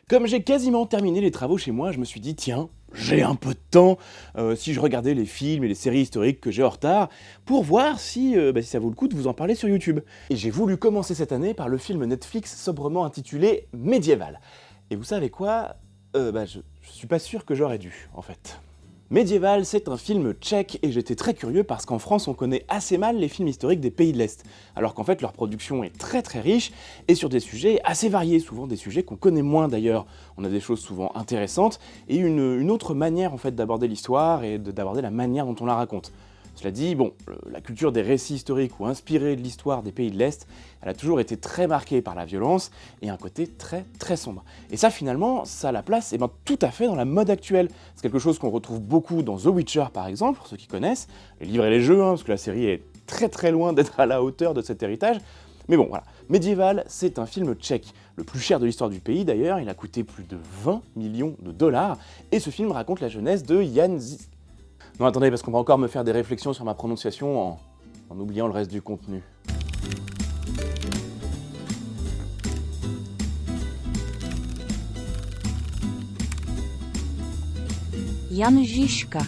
Comme j'ai quasiment terminé les travaux chez moi, je me suis dit, tiens, j'ai un peu de temps, si je regardais les films et les séries historiques que j'ai en retard, pour voir si ça vaut le coup de vous en parler sur YouTube. Et j'ai voulu commencer cette année par le film Netflix sobrement intitulé Médiéval. Et vous savez quoi? Je suis pas sûr que j'aurais dû, en fait. Médiéval, c'est un film tchèque et j'étais très curieux parce qu'en France on connaît assez mal les films historiques des pays de l'Est, alors qu'en fait leur production est très très riche et sur des sujets assez variés, souvent des sujets qu'on connaît moins d'ailleurs. On a des choses souvent intéressantes et une autre manière en fait d'aborder l'histoire et d'aborder la manière dont on la raconte. Cela dit, la culture des récits historiques ou inspirés de l'histoire des pays de l'Est, elle a toujours été très marquée par la violence et un côté très très sombre. Et ça finalement, ça a la place tout à fait dans la mode actuelle. C'est quelque chose qu'on retrouve beaucoup dans The Witcher par exemple, pour ceux qui connaissent, les livres et les jeux, parce que la série est très très loin d'être à la hauteur de cet héritage. Mais bon, voilà. Médiéval, c'est un film tchèque, le plus cher de l'histoire du pays d'ailleurs, il a coûté plus de 20 millions de dollars, et ce film raconte la jeunesse de Jan Žižka. Non, attendez, parce qu'on va encore me faire des réflexions sur ma prononciation en oubliant le reste du contenu. Jan Žižka.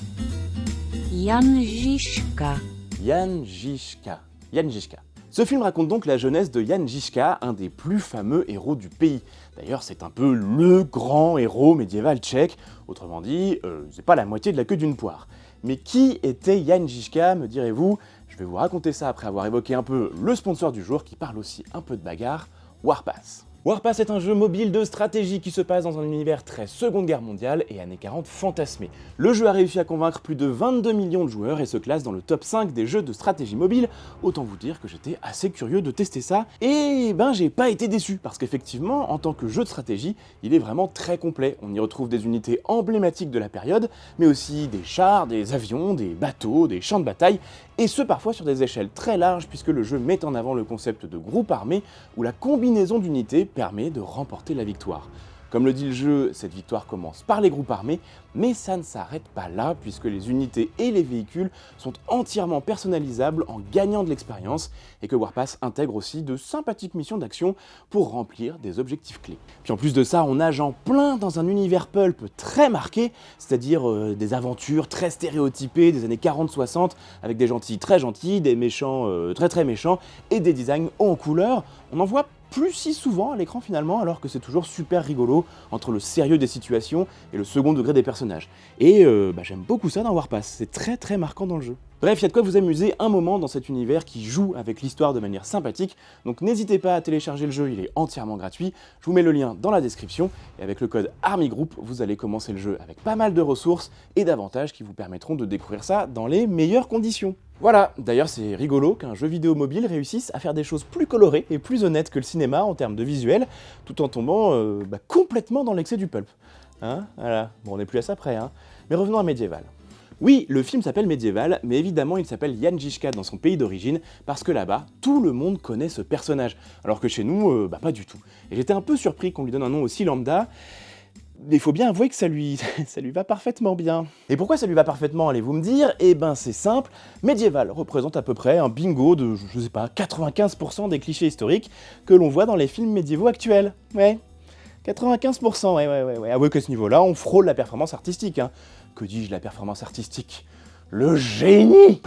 Jan Žižka. Jan Žižka. Jan Žižka. Ce film raconte donc la jeunesse de Jan Žižka, un des plus fameux héros du pays. D'ailleurs, c'est un peu le grand héros médiéval tchèque, autrement dit, c'est pas la moitié de la queue d'une poire. Mais qui était Jan Žižka, me direz-vous? Je vais vous raconter ça après avoir évoqué un peu le sponsor du jour qui parle aussi un peu de bagarre, Warpass. Warpass est un jeu mobile de stratégie qui se passe dans un univers très Seconde Guerre mondiale et années 40 fantasmé. Le jeu a réussi à convaincre plus de 22 millions de joueurs et se classe dans le top 5 des jeux de stratégie mobile. Autant vous dire que j'étais assez curieux de tester ça et j'ai pas été déçu parce qu'effectivement, en tant que jeu de stratégie, il est vraiment très complet. On y retrouve des unités emblématiques de la période, mais aussi des chars, des avions, des bateaux, des champs de bataille, et ce parfois sur des échelles très larges puisque le jeu met en avant le concept de groupe armé où la combinaison d'unités permet de remporter la victoire. Comme le dit le jeu, cette victoire commence par les groupes armés, mais ça ne s'arrête pas là puisque les unités et les véhicules sont entièrement personnalisables en gagnant de l'expérience et que Warpass intègre aussi de sympathiques missions d'action pour remplir des objectifs clés. Puis en plus de ça, on nage en plein dans un univers pulp très marqué, c'est-à-dire des aventures très stéréotypées des années 40-60 avec des gentils très gentils, des méchants très très méchants et des designs hauts en couleur. On en voit plus si souvent à l'écran finalement, alors que c'est toujours super rigolo entre le sérieux des situations et le second degré des personnages. Et j'aime beaucoup ça dans Warpass, c'est très très marquant dans le jeu. Bref, il y a de quoi vous amuser un moment dans cet univers qui joue avec l'histoire de manière sympathique, donc n'hésitez pas à télécharger le jeu, il est entièrement gratuit, je vous mets le lien dans la description, et avec le code ARMYGROUP, vous allez commencer le jeu avec pas mal de ressources et d'avantages qui vous permettront de découvrir ça dans les meilleures conditions. Voilà, d'ailleurs c'est rigolo qu'un jeu vidéo mobile réussisse à faire des choses plus colorées et plus honnêtes que le cinéma en termes de visuel, tout en tombant complètement dans l'excès du pulp. Hein, voilà, bon on n'est plus à ça près, hein. Mais revenons à Médiéval. Oui, le film s'appelle Médiéval, mais évidemment il s'appelle Jan Žižka dans son pays d'origine, parce que là-bas, tout le monde connaît ce personnage, alors que chez nous, pas du tout. Et j'étais un peu surpris qu'on lui donne un nom aussi lambda, mais il faut bien avouer que ça lui va parfaitement bien. Et pourquoi ça lui va parfaitement, allez-vous me dire? Eh ben c'est simple, Médiéval représente à peu près un bingo de, je sais pas, 95% des clichés historiques que l'on voit dans les films médiévaux actuels. Ouais, 95%, ouais. Avouez qu'à ce niveau-là, on frôle la performance artistique, hein. Que dis-je, la performance artistique? Le génie!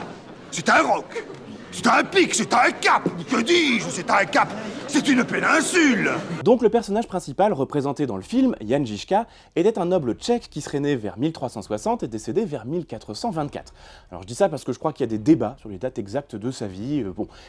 C'est un roc, c'est un pic, c'est un cap. Que dis-je, c'est un cap, c'est une péninsule. Donc le personnage principal représenté dans le film, Jan Žižka, était un noble tchèque qui serait né vers 1360 et décédé vers 1424. Alors je dis ça parce que je crois qu'il y a des débats sur les dates exactes de sa vie.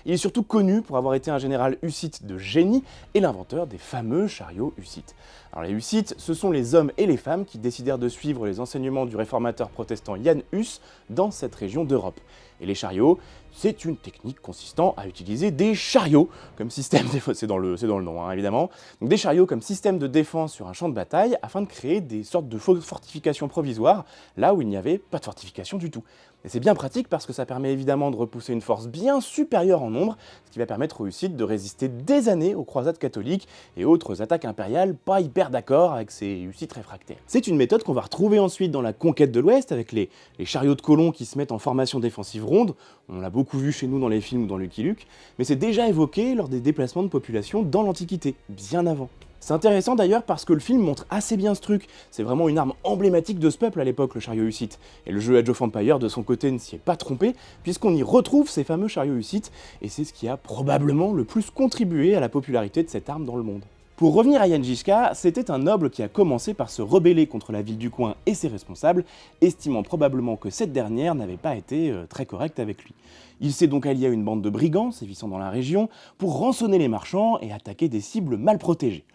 Il est surtout connu pour avoir été un général hussite de génie et l'inventeur des fameux chariots hussites. Alors les hussites, ce sont les hommes et les femmes qui décidèrent de suivre les enseignements du réformateur protestant Jan Hus dans cette région d'Europe. Et les chariots, c'est une technique consistant à utiliser des chariots comme système de... c'est dans le nom, hein, évidemment. Donc des chariots comme système de défense sur un champ de bataille afin de créer des sortes de fortifications provisoires là où il n'y avait pas de fortification du tout. Et c'est bien pratique parce que ça permet évidemment de repousser une force bien supérieure en nombre, ce qui va permettre aux Hussites de résister des années aux croisades catholiques et autres attaques impériales pas hyper d'accord avec ces Hussites réfractaires. C'est une méthode qu'on va retrouver ensuite dans la conquête de l'Ouest avec les chariots de colons qui se mettent en formation défensive ronde. On l'a beaucoup vu chez nous dans les films ou dans Lucky Luke, mais c'est déjà évoqué lors des déplacements de population dans l'Antiquité, bien avant. C'est intéressant d'ailleurs parce que le film montre assez bien ce truc, c'est vraiment une arme emblématique de ce peuple à l'époque, le chariot hussite. Et le jeu Age of Empires de son côté ne s'y est pas trompé, puisqu'on y retrouve ces fameux chariots hussites, et c'est ce qui a probablement le plus contribué à la popularité de cette arme dans le monde. Pour revenir à Janjiška, c'était un noble qui a commencé par se rebeller contre la ville du coin et ses responsables, estimant probablement que cette dernière n'avait pas été très correcte avec lui. Il s'est donc allié à une bande de brigands sévissant dans la région pour rançonner les marchands et attaquer des cibles mal protégées.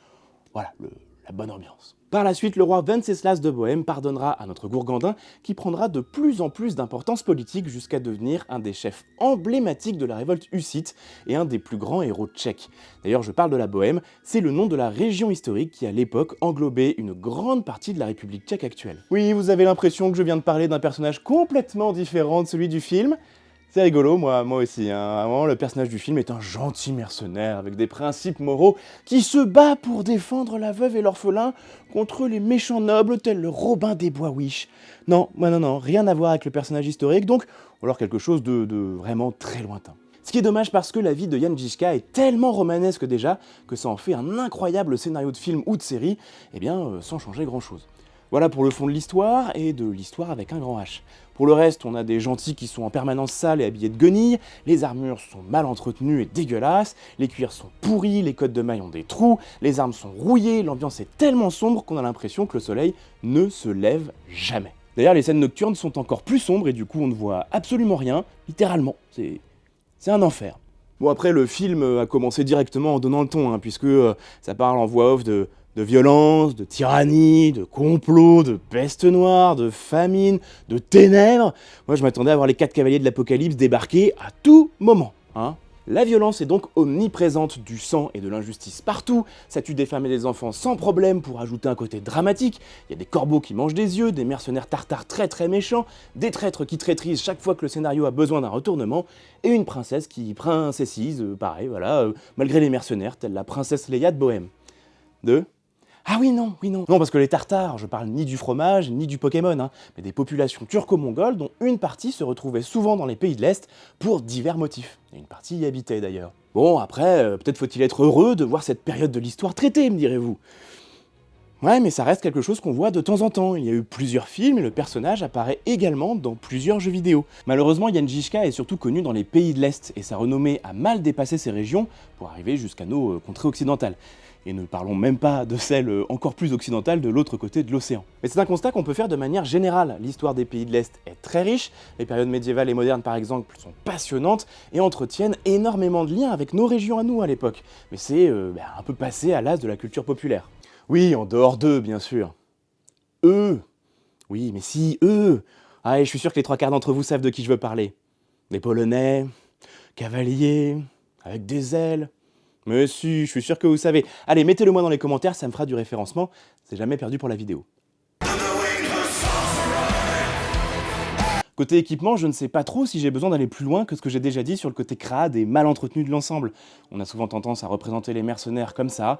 Voilà, la bonne ambiance. Par la suite, le roi Venceslas de Bohême pardonnera à notre Gourgandin qui prendra de plus en plus d'importance politique jusqu'à devenir un des chefs emblématiques de la révolte hussite et un des plus grands héros tchèques. D'ailleurs, je parle de la Bohême, c'est le nom de la région historique qui à l'époque englobait une grande partie de la République tchèque actuelle. Oui, vous avez l'impression que je viens de parler d'un personnage complètement différent de celui du film ? C'est rigolo, moi aussi, hein. Vraiment, le personnage du film est un gentil mercenaire avec des principes moraux qui se bat pour défendre la veuve et l'orphelin contre les méchants nobles tels le Robin des Bois Wish. Non, rien à voir avec le personnage historique, donc, ou alors quelque chose de vraiment très lointain. Ce qui est dommage parce que la vie de Janjiška est tellement romanesque déjà que ça en fait un incroyable scénario de film ou de série, sans changer grand chose. Voilà pour le fond de l'histoire, et de l'histoire avec un grand H. Pour le reste, on a des gentils qui sont en permanence sales et habillés de guenilles, les armures sont mal entretenues et dégueulasses, les cuirs sont pourris, les cottes de mailles ont des trous, les armes sont rouillées, l'ambiance est tellement sombre qu'on a l'impression que le soleil ne se lève jamais. D'ailleurs, les scènes nocturnes sont encore plus sombres et du coup on ne voit absolument rien, littéralement, c'est un enfer. Bon après, le film a commencé directement en donnant le ton, puisque ça parle en voix off de violence, de tyrannie, de complot, de peste noire, de famine, de ténèbres. Moi je m'attendais à voir les 4 cavaliers de l'apocalypse débarquer à tout moment, La violence est donc omniprésente, du sang et de l'injustice partout, ça tue des femmes et des enfants sans problème pour ajouter un côté dramatique, il y a des corbeaux qui mangent des yeux, des mercenaires tartares très méchants, des traîtres qui traîtrisent chaque fois que le scénario a besoin d'un retournement, et une princesse qui princessise, malgré les mercenaires, telle la princesse Leia de Bohême. Ah oui, non, parce que les Tartares, je parle ni du fromage, ni du Pokémon, mais des populations turco-mongoles dont une partie se retrouvait souvent dans les pays de l'Est pour divers motifs. Et une partie y habitait d'ailleurs. Bon, après, peut-être faut-il être heureux de voir cette période de l'histoire traitée, me direz-vous. Ouais, mais ça reste quelque chose qu'on voit de temps en temps. Il y a eu plusieurs films et le personnage apparaît également dans plusieurs jeux vidéo. Malheureusement, Janjiška est surtout connu dans les pays de l'Est et sa renommée a mal dépassé ces régions pour arriver jusqu'à nos contrées occidentales. Et ne parlons même pas de celle encore plus occidentale de l'autre côté de l'océan. Mais c'est un constat qu'on peut faire de manière générale. L'histoire des pays de l'Est est très riche, les périodes médiévales et modernes par exemple sont passionnantes et entretiennent énormément de liens avec nos régions à nous à l'époque. Mais c'est un peu passé à l'as de la culture populaire. Oui, en dehors d'eux, bien sûr. Eux. Oui, mais si, eux. Ah, et je suis sûr que les 3/4 d'entre vous savent de qui je veux parler. Des Polonais, cavaliers, avec des ailes. Mais si, je suis sûr que vous savez. Allez, mettez-le moi dans les commentaires, ça me fera du référencement. C'est jamais perdu pour la vidéo. Côté équipement, je ne sais pas trop si j'ai besoin d'aller plus loin que ce que j'ai déjà dit sur le côté crade et mal entretenu de l'ensemble. On a souvent tendance à représenter les mercenaires comme ça,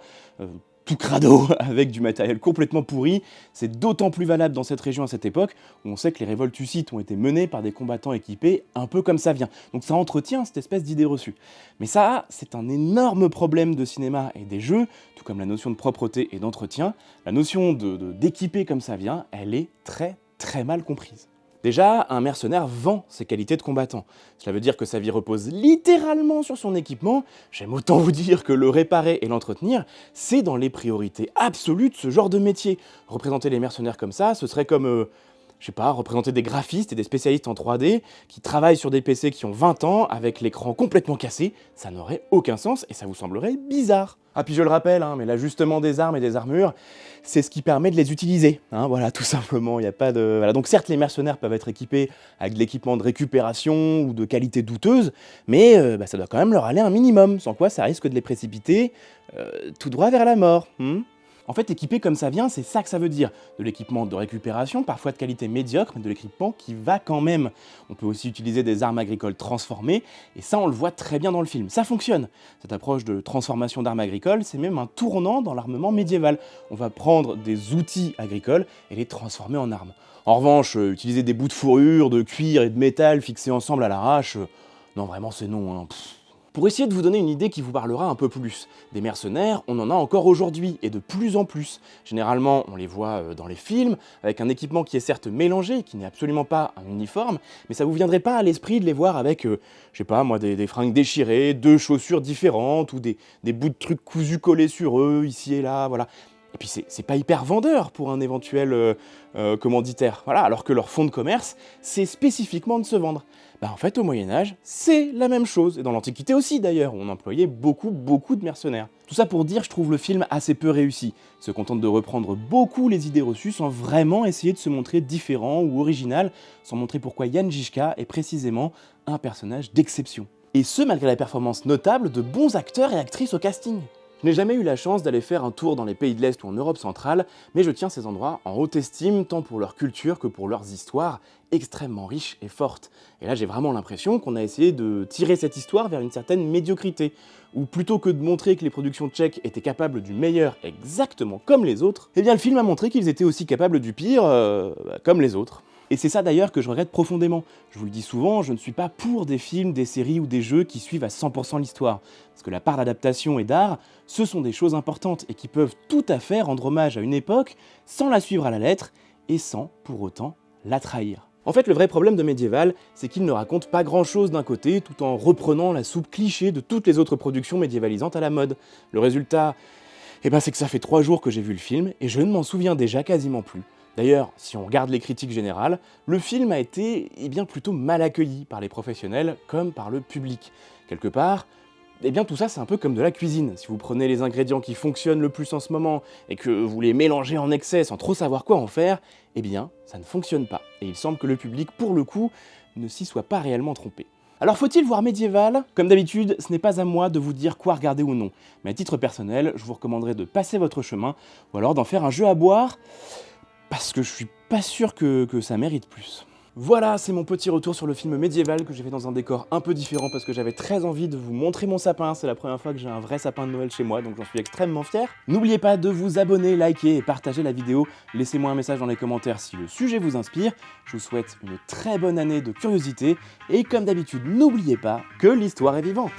tout crado, avec du matériel complètement pourri. C'est d'autant plus valable dans cette région à cette époque, où on sait que les révoltes hussites ont été menées par des combattants équipés un peu comme ça vient. Donc ça entretient cette espèce d'idée reçue. Mais ça, c'est un énorme problème de cinéma et des jeux, tout comme la notion de propreté et d'entretien. La notion d'équiper comme ça vient, elle est très mal comprise. Déjà, un mercenaire vend ses qualités de combattant. Cela veut dire que sa vie repose littéralement sur son équipement. J'aime autant vous dire que le réparer et l'entretenir, c'est dans les priorités absolues de ce genre de métier. Représenter les mercenaires comme ça, ce serait comme, représenter des graphistes et des spécialistes en 3D qui travaillent sur des PC qui ont 20 ans avec l'écran complètement cassé. Ça n'aurait aucun sens et ça vous semblerait bizarre. Ah puis je le rappelle, mais l'ajustement des armes et des armures, c'est ce qui permet de les utiliser. Voilà, tout simplement, il n'y a pas de... Voilà. Donc certes, les mercenaires peuvent être équipés avec de l'équipement de récupération ou de qualité douteuse, mais ça doit quand même leur aller un minimum, sans quoi ça risque de les précipiter tout droit vers la mort. En fait, équipé comme ça vient, c'est ça que ça veut dire. De l'équipement de récupération, parfois de qualité médiocre, mais de l'équipement qui va quand même. On peut aussi utiliser des armes agricoles transformées, et ça on le voit très bien dans le film. Ça fonctionne. Cette approche de transformation d'armes agricoles, c'est même un tournant dans l'armement médiéval. On va prendre des outils agricoles et les transformer en armes. En revanche, utiliser des bouts de fourrure, de cuir et de métal fixés ensemble à l'arrache, non vraiment c'est non. Pour essayer de vous donner une idée qui vous parlera un peu plus, des mercenaires, on en a encore aujourd'hui, et de plus en plus. Généralement, on les voit dans les films, avec un équipement qui est certes mélangé, qui n'est absolument pas un uniforme, mais ça vous viendrait pas à l'esprit de les voir avec, je sais pas moi, des fringues déchirées, 2 chaussures différentes, ou des bouts de trucs cousus collés sur eux, ici et là, voilà. Et puis c'est pas hyper vendeur pour un éventuel commanditaire, voilà, alors que leur fond de commerce, c'est spécifiquement de se vendre. Bah en fait, au Moyen-Âge, c'est la même chose, et dans l'Antiquité aussi d'ailleurs, on employait beaucoup de mercenaires. Tout ça pour dire, je trouve le film assez peu réussi. Il se contente de reprendre beaucoup les idées reçues sans vraiment essayer de se montrer différent ou original, sans montrer pourquoi Jan Žižka est précisément un personnage d'exception. Et ce, malgré la performance notable de bons acteurs et actrices au casting. Je n'ai jamais eu la chance d'aller faire un tour dans les pays de l'Est ou en Europe centrale, mais je tiens ces endroits en haute estime, tant pour leur culture que pour leurs histoires extrêmement riches et fortes. Et là, j'ai vraiment l'impression qu'on a essayé de tirer cette histoire vers une certaine médiocrité, où plutôt que de montrer que les productions tchèques étaient capables du meilleur exactement comme les autres, eh bien le film a montré qu'ils étaient aussi capables du pire comme les autres. Et c'est ça d'ailleurs que je regrette profondément. Je vous le dis souvent, je ne suis pas pour des films, des séries ou des jeux qui suivent à 100% l'histoire. Parce que la part d'adaptation et d'art, ce sont des choses importantes et qui peuvent tout à fait rendre hommage à une époque sans la suivre à la lettre et sans, pour autant, la trahir. En fait, le vrai problème de Médiéval, c'est qu'il ne raconte pas grand-chose d'un côté, tout en reprenant la soupe cliché de toutes les autres productions médiévalisantes à la mode. Le résultat, c'est que ça fait 3 jours que j'ai vu le film et je ne m'en souviens déjà quasiment plus. D'ailleurs, si on regarde les critiques générales, le film a été plutôt mal accueilli par les professionnels comme par le public. Quelque part, tout ça c'est un peu comme de la cuisine. Si vous prenez les ingrédients qui fonctionnent le plus en ce moment et que vous les mélangez en excès sans trop savoir quoi en faire, ça ne fonctionne pas. Et il semble que le public, pour le coup, ne s'y soit pas réellement trompé. Alors faut-il voir Médiéval ? Comme d'habitude, ce n'est pas à moi de vous dire quoi regarder ou non. Mais à titre personnel, je vous recommanderais de passer votre chemin ou alors d'en faire un jeu à boire, parce que je suis pas sûr que ça mérite plus. Voilà, c'est mon petit retour sur le film Médiéval que j'ai fait dans un décor un peu différent parce que j'avais très envie de vous montrer mon sapin. C'est la première fois que j'ai un vrai sapin de Noël chez moi, donc j'en suis extrêmement fier. N'oubliez pas de vous abonner, liker et partager la vidéo. Laissez-moi un message dans les commentaires si le sujet vous inspire. Je vous souhaite une très bonne année de curiosité et comme d'habitude, n'oubliez pas que l'histoire est vivante.